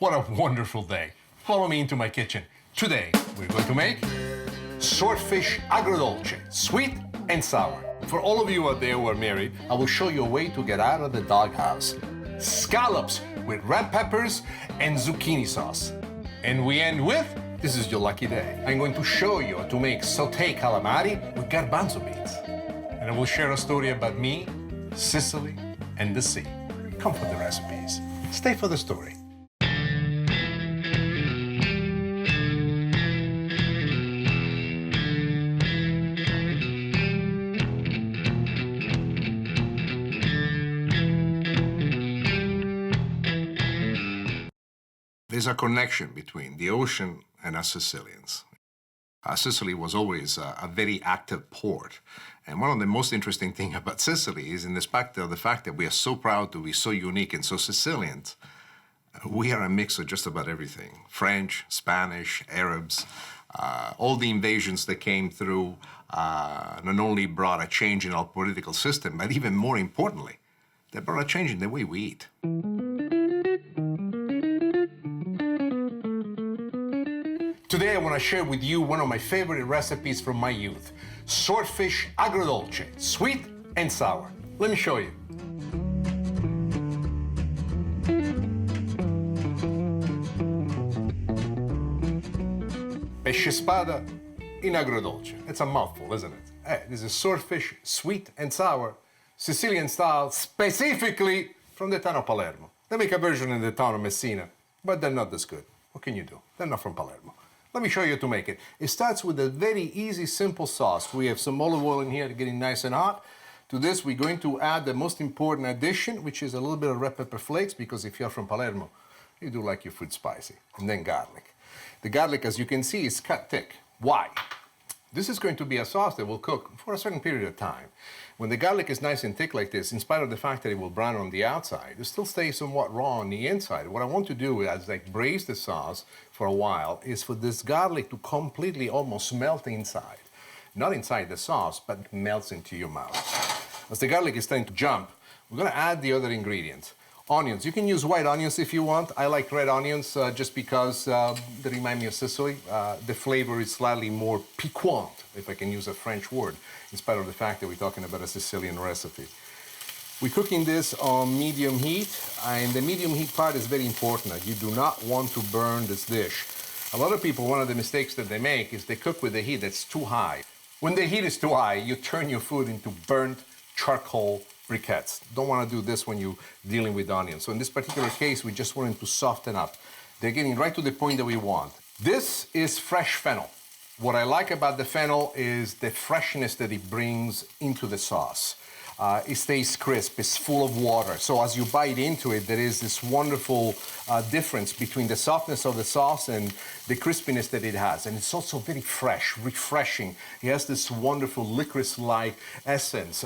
What a wonderful day. Follow me into my kitchen. Today, we're going to make swordfish agrodolce, sweet and sour. For all of you out there who are married, I will show you a way to get out of the doghouse. Scallops with red peppers and zucchini sauce. And we end with, this is your lucky day. I'm going to show you how to make sauté calamari with garbanzo beans. And I will share a story about me, Sicily, and the sea. Come for the recipes. Stay for the story. There's a connection between the ocean and us Sicilians. Sicily was always a very active port. And one of the most interesting things about Sicily is in respect of the fact that we are so proud to be so unique and so Sicilians. We are a mix of just about everything. French, Spanish, Arabs, all the invasions that came through not only brought a change in our political system, but even more importantly, they brought a change in the way we eat. Today I want to share with you one of my favorite recipes from my youth, swordfish agrodolce, sweet and sour. Let me show you. Pesce spada in agrodolce. It's a mouthful, isn't it? This is swordfish, sweet and sour, Sicilian style, specifically from the town of Palermo. They make a version in the town of Messina, but they're not this good. What can you do? They're not from Palermo. Let me show you how to make it. It starts with a very easy, simple sauce. We have some olive oil in here getting nice and hot. To this, we're going to add the most important addition, which is a little bit of red pepper flakes, because if you're from Palermo, you do like your food spicy. And then garlic. The garlic, as you can see, is cut thick. Why? This is going to be a sauce that will cook for a certain period of time. When the garlic is nice and thick like this, in spite of the fact that it will brown on the outside, it still stays somewhat raw on the inside. What I want to do as I braise the sauce for a while is for this garlic to completely almost melt inside. Not inside the sauce, but melts into your mouth. As the garlic is starting to jump, we're going to add the other ingredients. Onions. You can use white onions if you want. I like red onions just because they remind me of Sicily. The flavor is slightly more piquant, if I can use a French word, in spite of the fact that we're talking about a Sicilian recipe. We're cooking this on medium heat, and the medium heat part is very important. You do not want to burn this dish. A lot of people, one of the mistakes that they make is they cook with a heat that's too high. When the heat is too high, you turn your food into burnt charcoal briquettes. Don't want to do this when you're dealing with onions. So in this particular case, we just want them to soften up. They're getting right to the point that we want. This is fresh fennel. What I like about the fennel is the freshness that it brings into the sauce. It stays crisp, it's full of water. So as you bite into it, there is this wonderful difference between the softness of the sauce and the crispiness that it has. And it's also very fresh, refreshing. It has this wonderful licorice-like essence.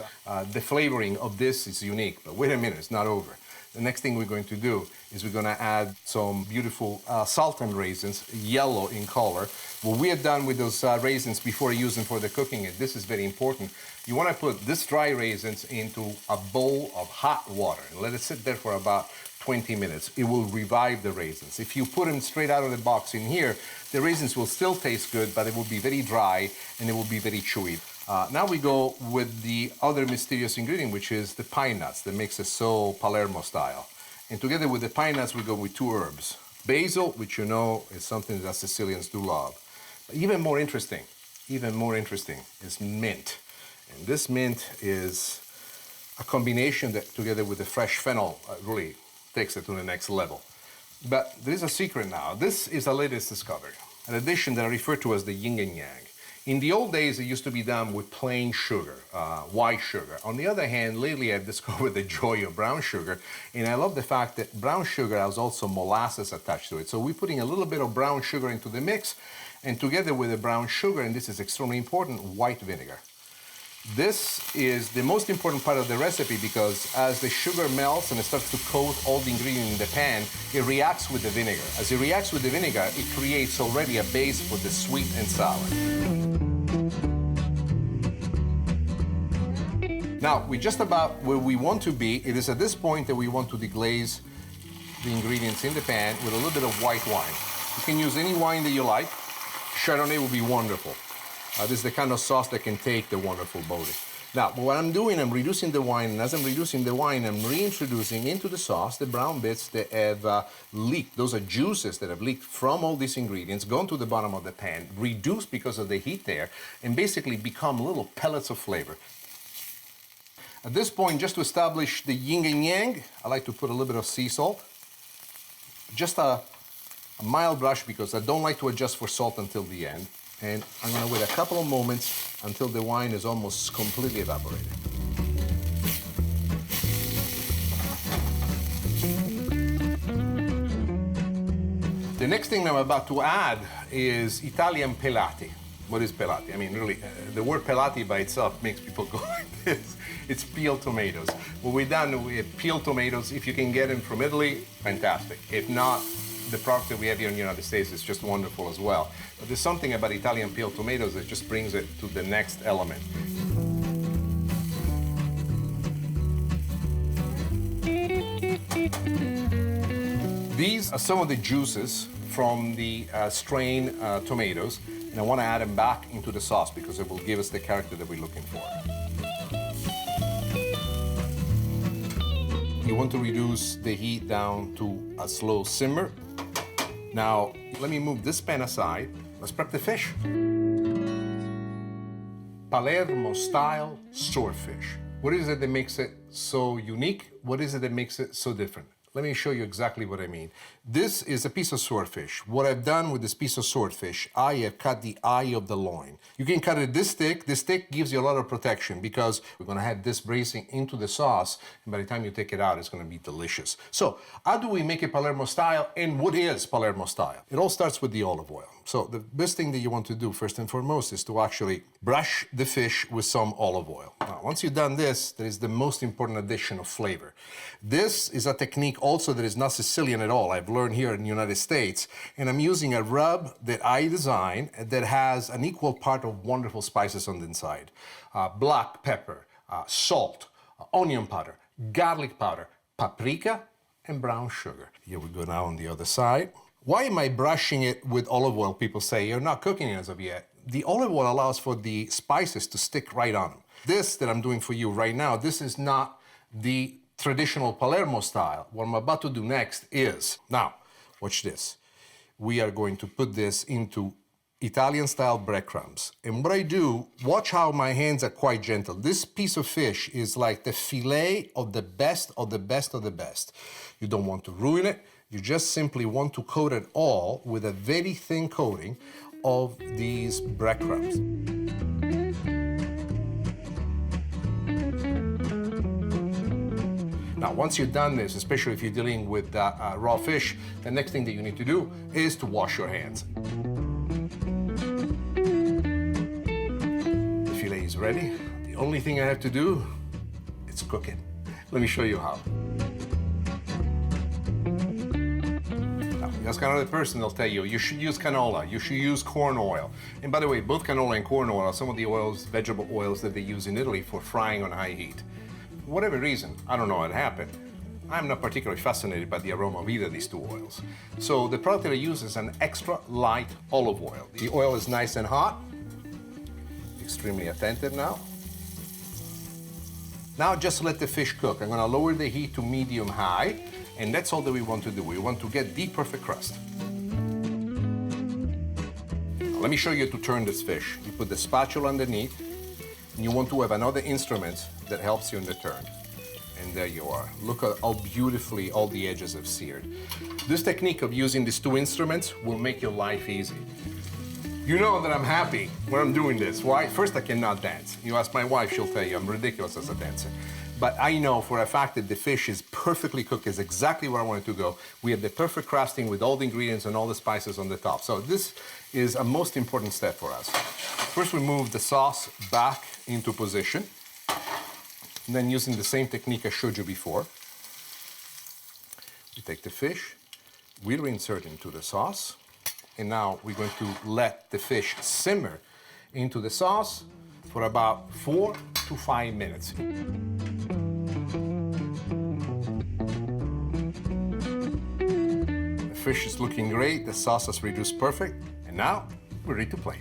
The flavoring of this is unique, but wait a minute, it's not over. The next thing we're going to do is we're going to add some beautiful sultan raisins, yellow in color. What we have done with those raisins before I use them for the cooking, and this is very important, you want to put this dry raisins into a bowl of hot water and let it sit there for about 20 minutes. It will revive the raisins. If you put them straight out of the box in here, the raisins will still taste good, but it will be very dry and it will be very chewy. Now we go with the other mysterious ingredient, which is the pine nuts that makes it so Palermo style. And together with the pine nuts, we go with two herbs. Basil, which you know is something that Sicilians do love. But even more interesting is mint. And this mint is a combination that, together with the fresh fennel, really takes it to the next level. But there is a secret now. This is the latest discovery, an addition that I refer to as the yin and yang. In the old days, it used to be done with plain sugar, white sugar. On the other hand, lately I've discovered the joy of brown sugar, and I love the fact that brown sugar has also molasses attached to it. So we're putting a little bit of brown sugar into the mix, and together with the brown sugar, and this is extremely important, white vinegar. This is the most important part of the recipe because as the sugar melts and it starts to coat all the ingredients in the pan, it reacts with the vinegar. As it reacts with the vinegar, it creates already a base for the sweet and sour. Now, we're just about where we want to be. It is at this point that we want to deglaze the ingredients in the pan with a little bit of white wine. You can use any wine that you like. Chardonnay will be wonderful. This is the kind of sauce that can take the wonderful body. Now, what I'm doing, I'm reducing the wine, and as I'm reducing the wine, I'm reintroducing into the sauce the brown bits that have leaked. Those are juices that have leaked from all these ingredients, gone to the bottom of the pan, reduced because of the heat there, and basically become little pellets of flavor. At this point, just to establish the yin and yang, I like to put a little bit of sea salt. Just a mild brush because I don't like to adjust for salt until the end. And I'm going to wait a couple of moments until the wine is almost completely evaporated. The next thing I'm about to add is Italian pelati. What is pelati? I mean, really, the word pelati by itself makes people go like this. It's peeled tomatoes. What we've done, we have peeled tomatoes. If you can get them from Italy, fantastic. If not, the product that we have here in the United States is just wonderful as well. But there's something about Italian peeled tomatoes that just brings it to the next element. These are some of the juices from the strained tomatoes, and I want to add them back into the sauce because it will give us the character that we're looking for. You want to reduce the heat down to a slow simmer. Now, let me move this pan aside. Let's prep the fish. Palermo-style swordfish. What is it that makes it so unique? What is it that makes it so different? Let me show you exactly what I mean. This is a piece of swordfish. What I've done with this piece of swordfish, I have cut the eye of the loin. You can cut it this thick. This thick gives you a lot of protection because we're gonna have this bracing into the sauce, and by the time you take it out, it's gonna be delicious. So, how do we make it Palermo style, and what is Palermo style? It all starts with the olive oil. So, the best thing that you want to do, first and foremost, is to actually brush the fish with some olive oil. Now, once you've done this, that is the most important addition of flavor. This is a technique also that is not Sicilian at all. I've learned here in the United States, and I'm using a rub that I designed that has an equal part of wonderful spices on the inside. Black pepper, salt, onion powder, garlic powder, paprika, and brown sugar. Here we go now on the other side. Why am I brushing it with olive oil? People say, you're not cooking it as of yet. The olive oil allows for the spices to stick right on them. This that I'm doing for you right now, this is not the traditional Palermo style. What I'm about to do next is, now, watch this. We are going to put this into Italian-style breadcrumbs. And what I do, watch how my hands are quite gentle. This piece of fish is like the fillet of the best of the best of the best. You don't want to ruin it. You just simply want to coat it all with a very thin coating of these breadcrumbs. Now, once you've done this, especially if you're dealing with raw fish, the next thing that you need to do is to wash your hands. The fillet is ready. The only thing I have to do is cook it. Let me show you how. Now, ask another person, they'll tell you, you should use canola, you should use corn oil. And by the way, both canola and corn oil are some of the oils, vegetable oils that they use in Italy for frying on high heat. For whatever reason, I don't know what happened, I'm not particularly fascinated by the aroma of either of these two oils. So the product that I use is an extra light olive oil. The oil is nice and hot, extremely attentive now. Now just let the fish cook. I'm gonna lower the heat to medium-high, and that's all that we want to do. We want to get the perfect crust. Now, let me show you how to turn this fish. You put the spatula underneath, and you want to have another instrument that helps you in the turn. And there you are. Look at how beautifully all the edges have seared. This technique of using these two instruments will make your life easy. You know that I'm happy when I'm doing this. Why? First, I cannot dance. You ask my wife, she'll tell you I'm ridiculous as a dancer. But I know for a fact that the fish is perfectly cooked, is exactly where I want it to go. We have the perfect crusting with all the ingredients and all the spices on the top. So this is a most important step for us. First, we move the sauce back into position. And then using the same technique I showed you before, we take the fish, we reinsert into the sauce, and now we're going to let the fish simmer into the sauce for about 4 to 5 minutes. swordfish is looking great, the sauce has reduced perfect, and now we're ready to plate.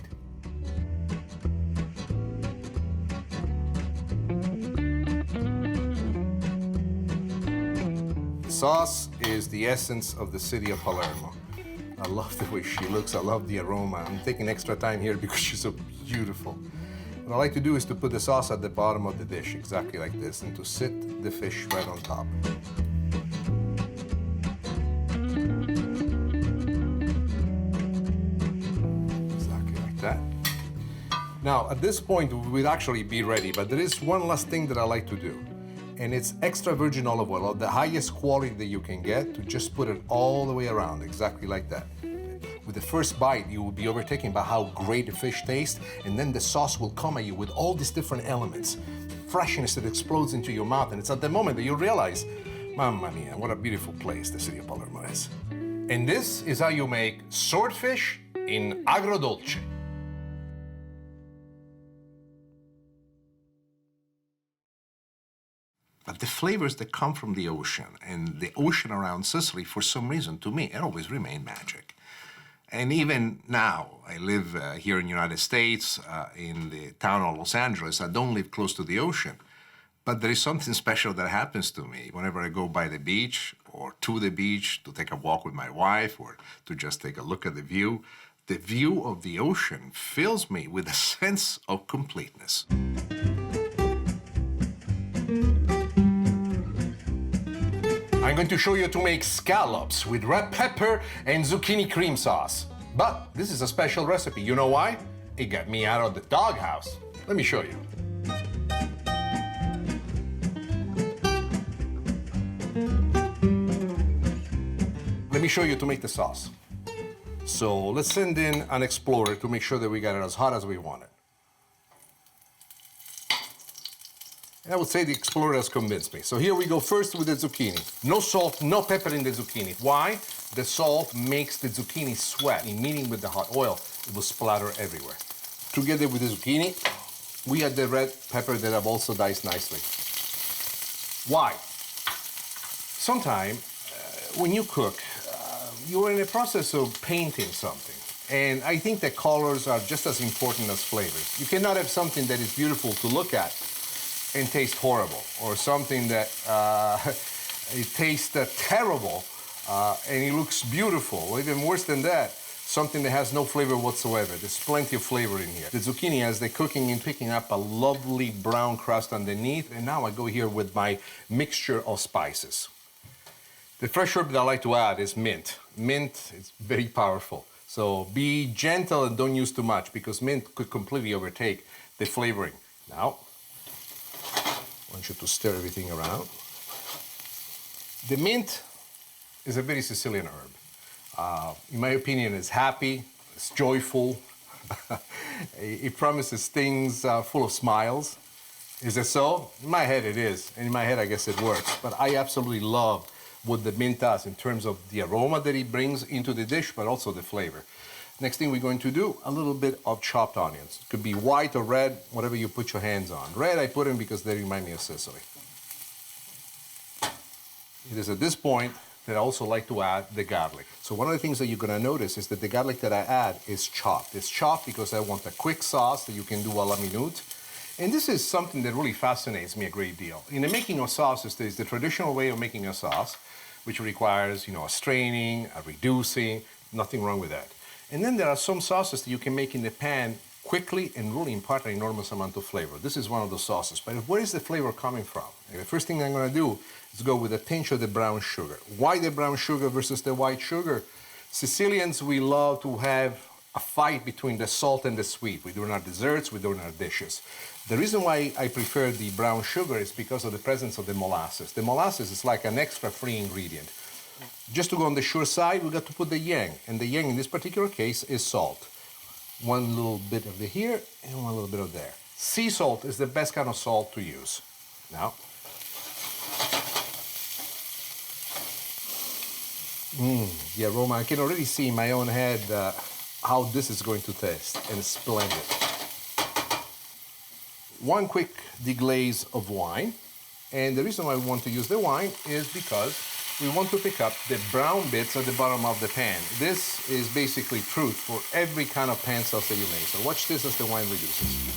The sauce is the essence of the city of Palermo. I love the way she looks, I love the aroma. I'm taking extra time here because she's so beautiful. What I like to do is to put the sauce at the bottom of the dish, exactly like this, and to sit the fish right on top. Exactly like that. Now, at this point, we'd actually be ready, but there is one last thing that I like to do, and it's extra virgin olive oil of the highest quality that you can get, to just put it all the way around, exactly like that. With the first bite, you will be overtaken by how great the fish tastes, and then the sauce will come at you with all these different elements. Freshness that explodes into your mouth, and it's at the moment that you realize, mamma mia, what a beautiful place the city of Palermo is. And this is how you make swordfish in Agrodolce. But the flavors that come from the ocean, and the ocean around Sicily, for some reason, to me, it always remain magic. And even now, I live here in the United States, in the town of Los Angeles. I don't live close to the ocean, but there is something special that happens to me whenever I go by the beach or to the beach to take a walk with my wife or to just take a look at the view. The view of the ocean fills me with a sense of completeness. I'm going to show you to make scallops with red pepper and zucchini cream sauce. But this is a special recipe. You know why? It got me out of the doghouse. Let me show you. Let me show you to make the sauce. So let's send in an explorer to make sure that we got it as hot as we want it. I would say the explorer has convinced me. So here we go first with the zucchini. No salt, no pepper in the zucchini. Why? The salt makes the zucchini sweat. In meeting with the hot oil, it will splatter everywhere. Together with the zucchini, we add the red pepper that I've also diced nicely. Why? Sometimes when you cook, you're in the process of painting something. And I think that colors are just as important as flavors. You cannot have something that is beautiful to look at and taste horrible, or something that it tastes terrible and it looks beautiful, or even worse than that, something that has no flavor whatsoever. There's plenty of flavor in here. The zucchini, as they're cooking and picking up a lovely brown crust underneath, and now I go here with my mixture of spices. The fresh herb that I like to add is mint. Mint is very powerful, so be gentle and don't use too much, because mint could completely overtake the flavoring. Now, I want you to stir everything around. The mint is a very Sicilian herb. In my opinion, it's happy, it's joyful. It promises things full of smiles. Is it so? In my head it is, and in my head I guess it works. But I absolutely love what the mint does in terms of the aroma that it brings into the dish, but also the flavor. Next thing we're going to do, a little bit of chopped onions. It could be white or red, whatever you put your hands on. Red I put in because they remind me of Sicily. It is at this point that I also like to add the garlic. So one of the things that you're gonna notice is that the garlic that I add is chopped. It's chopped because I want a quick sauce that you can do a la minute. And this is something that really fascinates me a great deal. In the making of sauces, there's the traditional way of making a sauce, which requires, a straining, a reducing, nothing wrong with that. And then there are some sauces that you can make in the pan quickly and really impart an enormous amount of flavor. This is one of those sauces. But where is the flavor coming from? And the first thing I'm going to do is go with a pinch of the brown sugar. Why the brown sugar versus the white sugar? Sicilians, we love to have a fight between the salt and the sweet. We do in our desserts, we do in our dishes. The reason why I prefer the brown sugar is because of the presence of the molasses. The molasses is like an extra free ingredient. Just to go on the sure side, we got to put the yang, and the yang in this particular case is salt. One little bit of the here and one little bit of there. Sea salt is the best kind of salt to use. Now, the aroma, I can already see in my own head how this is going to taste, and it's splendid. One quick deglaze of wine, and the reason why I want to use the wine is because we want to pick up the brown bits at the bottom of the pan. This is basically truth for every kind of pan sauce that you make. So watch this as the wine reduces.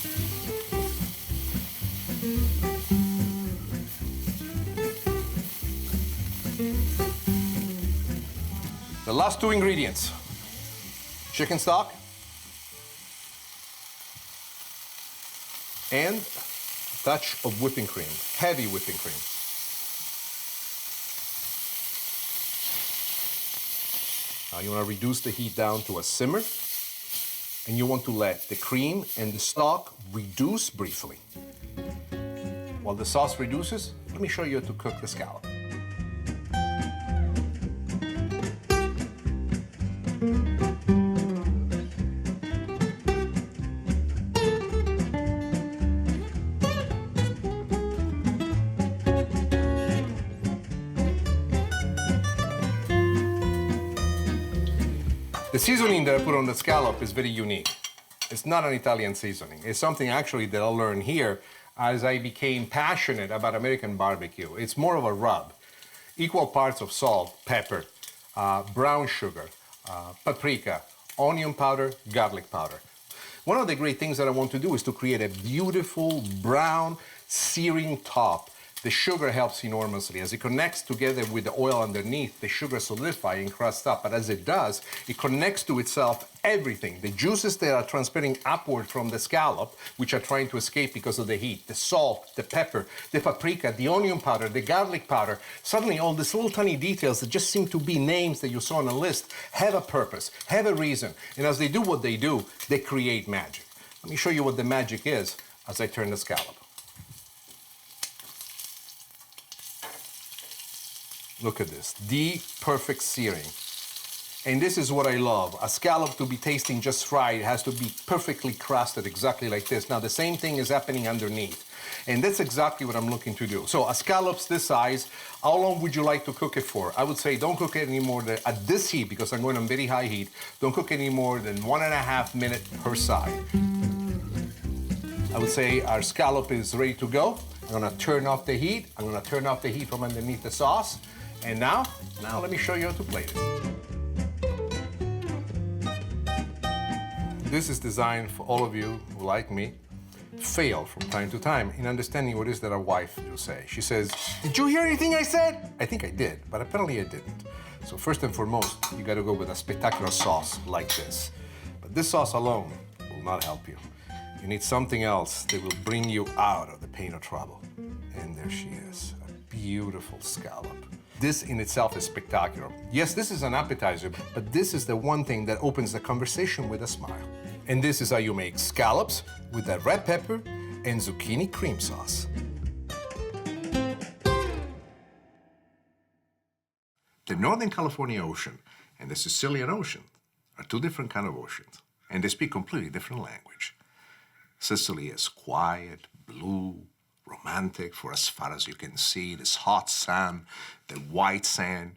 The last two ingredients, chicken stock and a touch of whipping cream, heavy whipping cream. Now you want to reduce the heat down to a simmer, and you want to let the cream and the stock reduce briefly. While the sauce reduces, let me show you how to cook the scallop. The seasoning that I put on the scallop is very unique. It's not an Italian seasoning. It's something actually that I learned here as I became passionate about American barbecue. It's more of a rub. Equal parts of salt, pepper, brown sugar, paprika, onion powder, garlic powder. One of the great things that I want to do is to create a beautiful brown searing top. The sugar helps enormously. As it connects together with the oil underneath, the sugar solidifies and crusts up. But as it does, it connects to itself everything. The juices that are transferring upward from the scallop, which are trying to escape because of the heat, the salt, the pepper, the paprika, the onion powder, the garlic powder, suddenly all these little tiny details that just seem to be names that you saw on a list have a purpose, have a reason. And as they do what they do, they create magic. Let me show you what the magic is as I turn the scallop. Look at this, the perfect searing. And this is what I love. A scallop to be tasting just right, it has to be perfectly crusted, exactly like this. Now the same thing is happening underneath. And that's exactly what I'm looking to do. So a scallop's this size, how long would you like to cook it for? I would say don't cook it any more than, at this heat, because I'm going on very high heat, don't cook any more than 1.5 minutes per side. I would say our scallop is ready to go. I'm gonna turn off the heat. I'm gonna turn off the heat from underneath the sauce. And now let me show you how to plate it. This is designed for all of you who, like me, fail from time to time in understanding what it is that our wife will say. She says, "Did you hear anything I said?" I think I did, but apparently I didn't. So first and foremost, you gotta go with a spectacular sauce like this. But this sauce alone will not help you. You need something else that will bring you out of the pain of trouble. And there she is, a beautiful scallop. This in itself is spectacular. Yes, this is an appetizer, but this is the one thing that opens the conversation with a smile. And this is how you make scallops with a red pepper and zucchini cream sauce. The Northern California Ocean and the Sicilian Ocean are two different kinds of oceans, and they speak completely different language. Sicily is quiet, blue, romantic for as far as you can see, this hot sand, the white sand.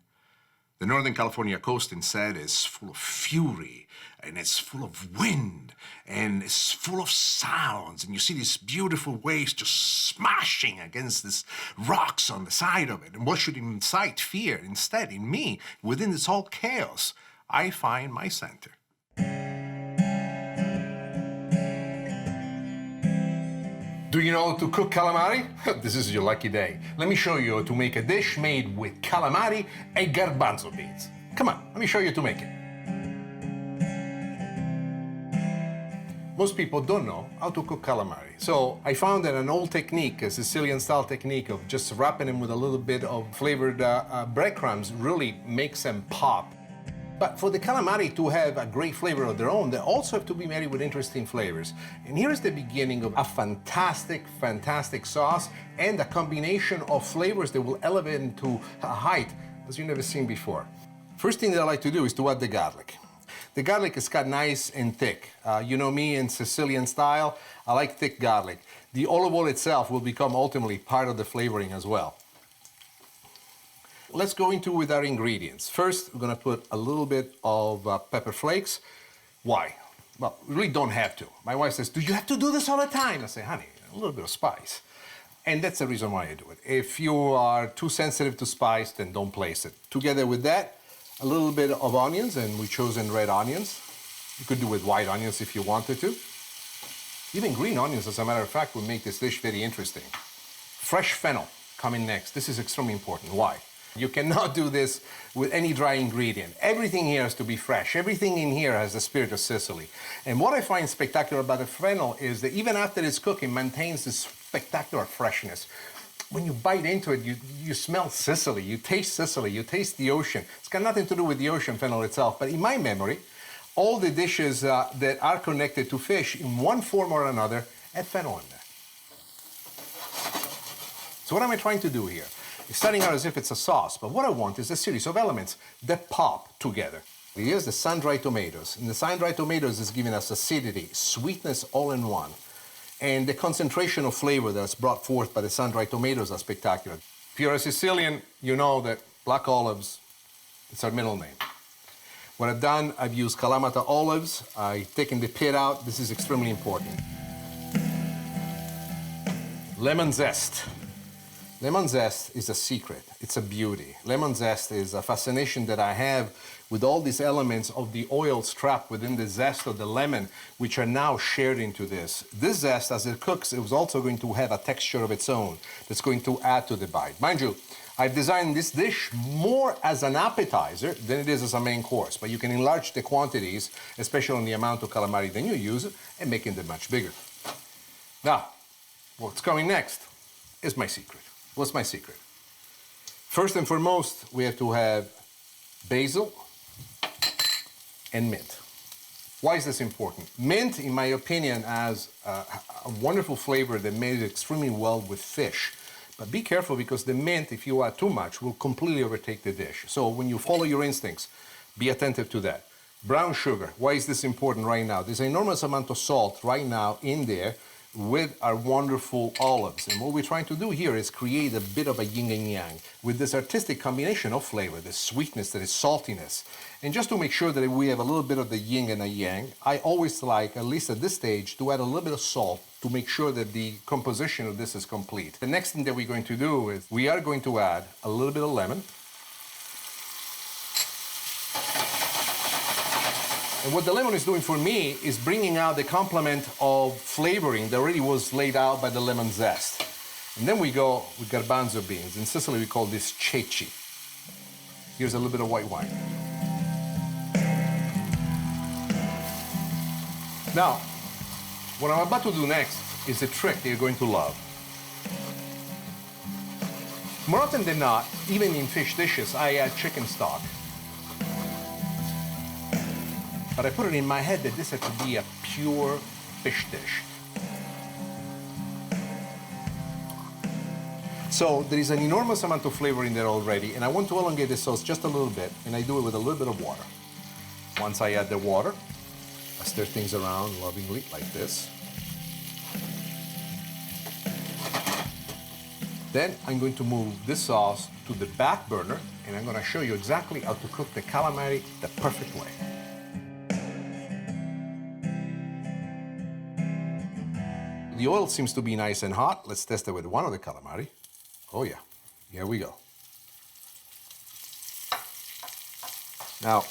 The Northern California coast instead is full of fury, and it's full of wind, and it's full of sounds, and you see these beautiful waves just smashing against these rocks on the side of it. And what should incite fear? Instead, in me, within this whole chaos, I find my center. Do you know how to cook calamari? This is your lucky day. Let me show you how to make a dish made with calamari and garbanzo beans. Come on, let me show you how to make it. Most people don't know how to cook calamari. So I found that an old technique, a Sicilian style technique of just wrapping them with a little bit of flavored breadcrumbs really makes them pop. But for the calamari to have a great flavor of their own, they also have to be married with interesting flavors. And here's the beginning of a fantastic, fantastic sauce and a combination of flavors that will elevate it to a height as you've never seen before. First thing that I like to do is to add the garlic. The garlic is cut nice and thick. You know me in Sicilian style, I like thick garlic. The olive oil itself will become ultimately part of the flavoring as well. Let's go into with our ingredients. First, we're gonna put a little bit of pepper flakes. Why? Well, we really don't have to. My wife says, "Do you have to do this all the time?" I say, "Honey, a little bit of spice." And that's the reason why I do it. If you are too sensitive to spice, then don't place it. Together with that, a little bit of onions, and we've chosen red onions. You could do with white onions if you wanted to. Even green onions, as a matter of fact, would make this dish very interesting. Fresh fennel coming next. This is extremely important. Why? You cannot do this with any dry ingredient. Everything here has to be fresh. Everything in here has the spirit of Sicily. And what I find spectacular about the fennel is that even after it's cooked, it maintains this spectacular freshness. When you bite into it, you smell Sicily, you taste Sicily, you taste the ocean. It's got nothing to do with the ocean fennel itself, but in my memory, all the dishes that are connected to fish in one form or another have fennel in there. So what am I trying to do here? It's starting out as if it's a sauce, but what I want is a series of elements that pop together. Here's the sun-dried tomatoes, and the sun-dried tomatoes is giving us acidity, sweetness all in one. And the concentration of flavor that's brought forth by the sun-dried tomatoes are spectacular. If you're a Sicilian, you know that black olives, it's our middle name. What I've done, I've used Kalamata olives. I've taken the pit out. This is extremely important. Lemon zest. Lemon zest is a secret. It's a beauty. Lemon zest is a fascination that I have with all these elements of the oils trapped within the zest of the lemon, which are now shared into this. This zest, as it cooks, it was also going to have a texture of its own that's going to add to the bite. Mind you, I've designed this dish more as an appetizer than it is as a main course, but you can enlarge the quantities, especially on the amount of calamari that you use, and making them much bigger. Now, what's coming next is my secret. What's my secret? First and foremost, we have to have basil and mint. Why is this important? Mint, in my opinion, has a wonderful flavor that made it extremely well with fish. But be careful, because the mint, if you add too much, will completely overtake the dish. So when you follow your instincts, be attentive to that. Brown sugar. Why is this important right now? There's an enormous amount of salt right now in there with our wonderful olives. And what we're trying to do here is create a bit of a yin and yang with this artistic combination of flavor, this sweetness, that is saltiness. And just to make sure that we have a little bit of the yin and the yang, I always like, at least at this stage, to add a little bit of salt to make sure that the composition of this is complete. The next thing that we're going to do is we are going to add a little bit of lemon. And what the lemon is doing for me is bringing out the complement of flavoring that already was laid out by the lemon zest. And then we go with garbanzo beans. In Sicily, we call this ceci. Here's a little bit of white wine. Now, what I'm about to do next is a trick that you're going to love. More often than not, even in fish dishes, I add chicken stock. But I put it in my head that this had to be a pure fish dish. So there is an enormous amount of flavor in there already, and I want to elongate the sauce just a little bit, and I do it with a little bit of water. Once I add the water, I stir things around lovingly like this. Then I'm going to move this sauce to the back burner, and I'm going to show you exactly how to cook the calamari the perfect way. The oil seems to be nice and hot. Let's test it with one of the calamari. Oh yeah, here we go. Now,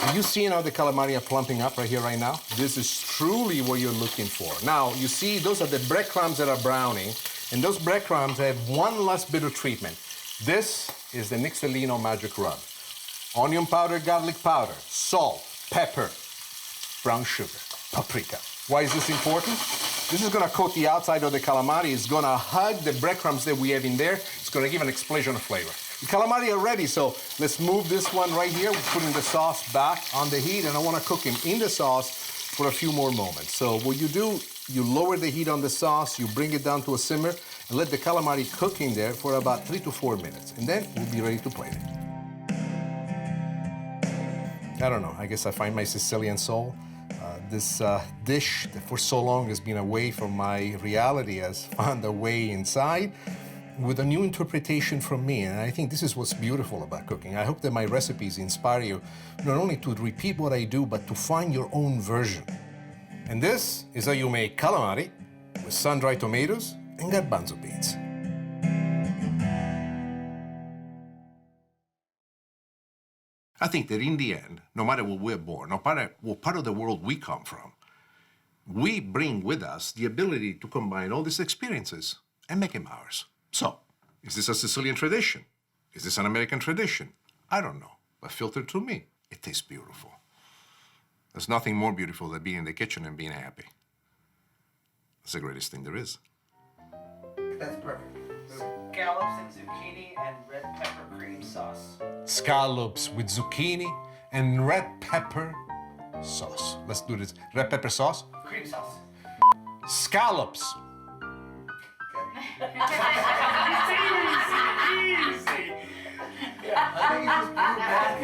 are you seeing how the calamari are plumping up right here, right now? This is truly what you're looking for. Now, you see, those are the breadcrumbs that are browning, and those breadcrumbs have one last bit of treatment. This is the Nick Stellino magic rub. Onion powder, garlic powder, salt, pepper, brown sugar, paprika. Why is this important? This is gonna coat the outside of the calamari. It's gonna hug the breadcrumbs that we have in there. It's gonna give an explosion of flavor. The calamari are ready, so let's move this one right here. We're putting the sauce back on the heat, and I wanna cook him in the sauce for a few more moments. So what you do, you lower the heat on the sauce, you bring it down to a simmer, and let the calamari cook in there for about 3 to 4 minutes. And then we'll be ready to plate it. I don't know, I guess I find my Sicilian soul. This dish that for so long has been away from my reality has found a way inside with a new interpretation from me. And I think this is what's beautiful about cooking. I hope that my recipes inspire you not only to repeat what I do, but to find your own version. And this is how you make calamari with sun-dried tomatoes and garbanzo beans. I think that in the end, no matter where we're born, no matter what part of the world we come from, we bring with us the ability to combine all these experiences and make them ours. So, is this a Sicilian tradition? Is this an American tradition? I don't know, but filtered through me, it tastes beautiful. There's nothing more beautiful than being in the kitchen and being happy. That's the greatest thing there is. That's perfect. Scallops and zucchini and red pepper cream sauce. Scallops with zucchini and red pepper sauce. Let's do this. Red pepper sauce. Cream sauce. Scallops. Easy. I think you just blew past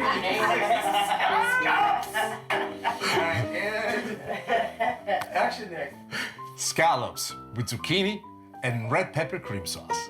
All right, and action, Nick. Scallops with zucchini and red pepper cream sauce.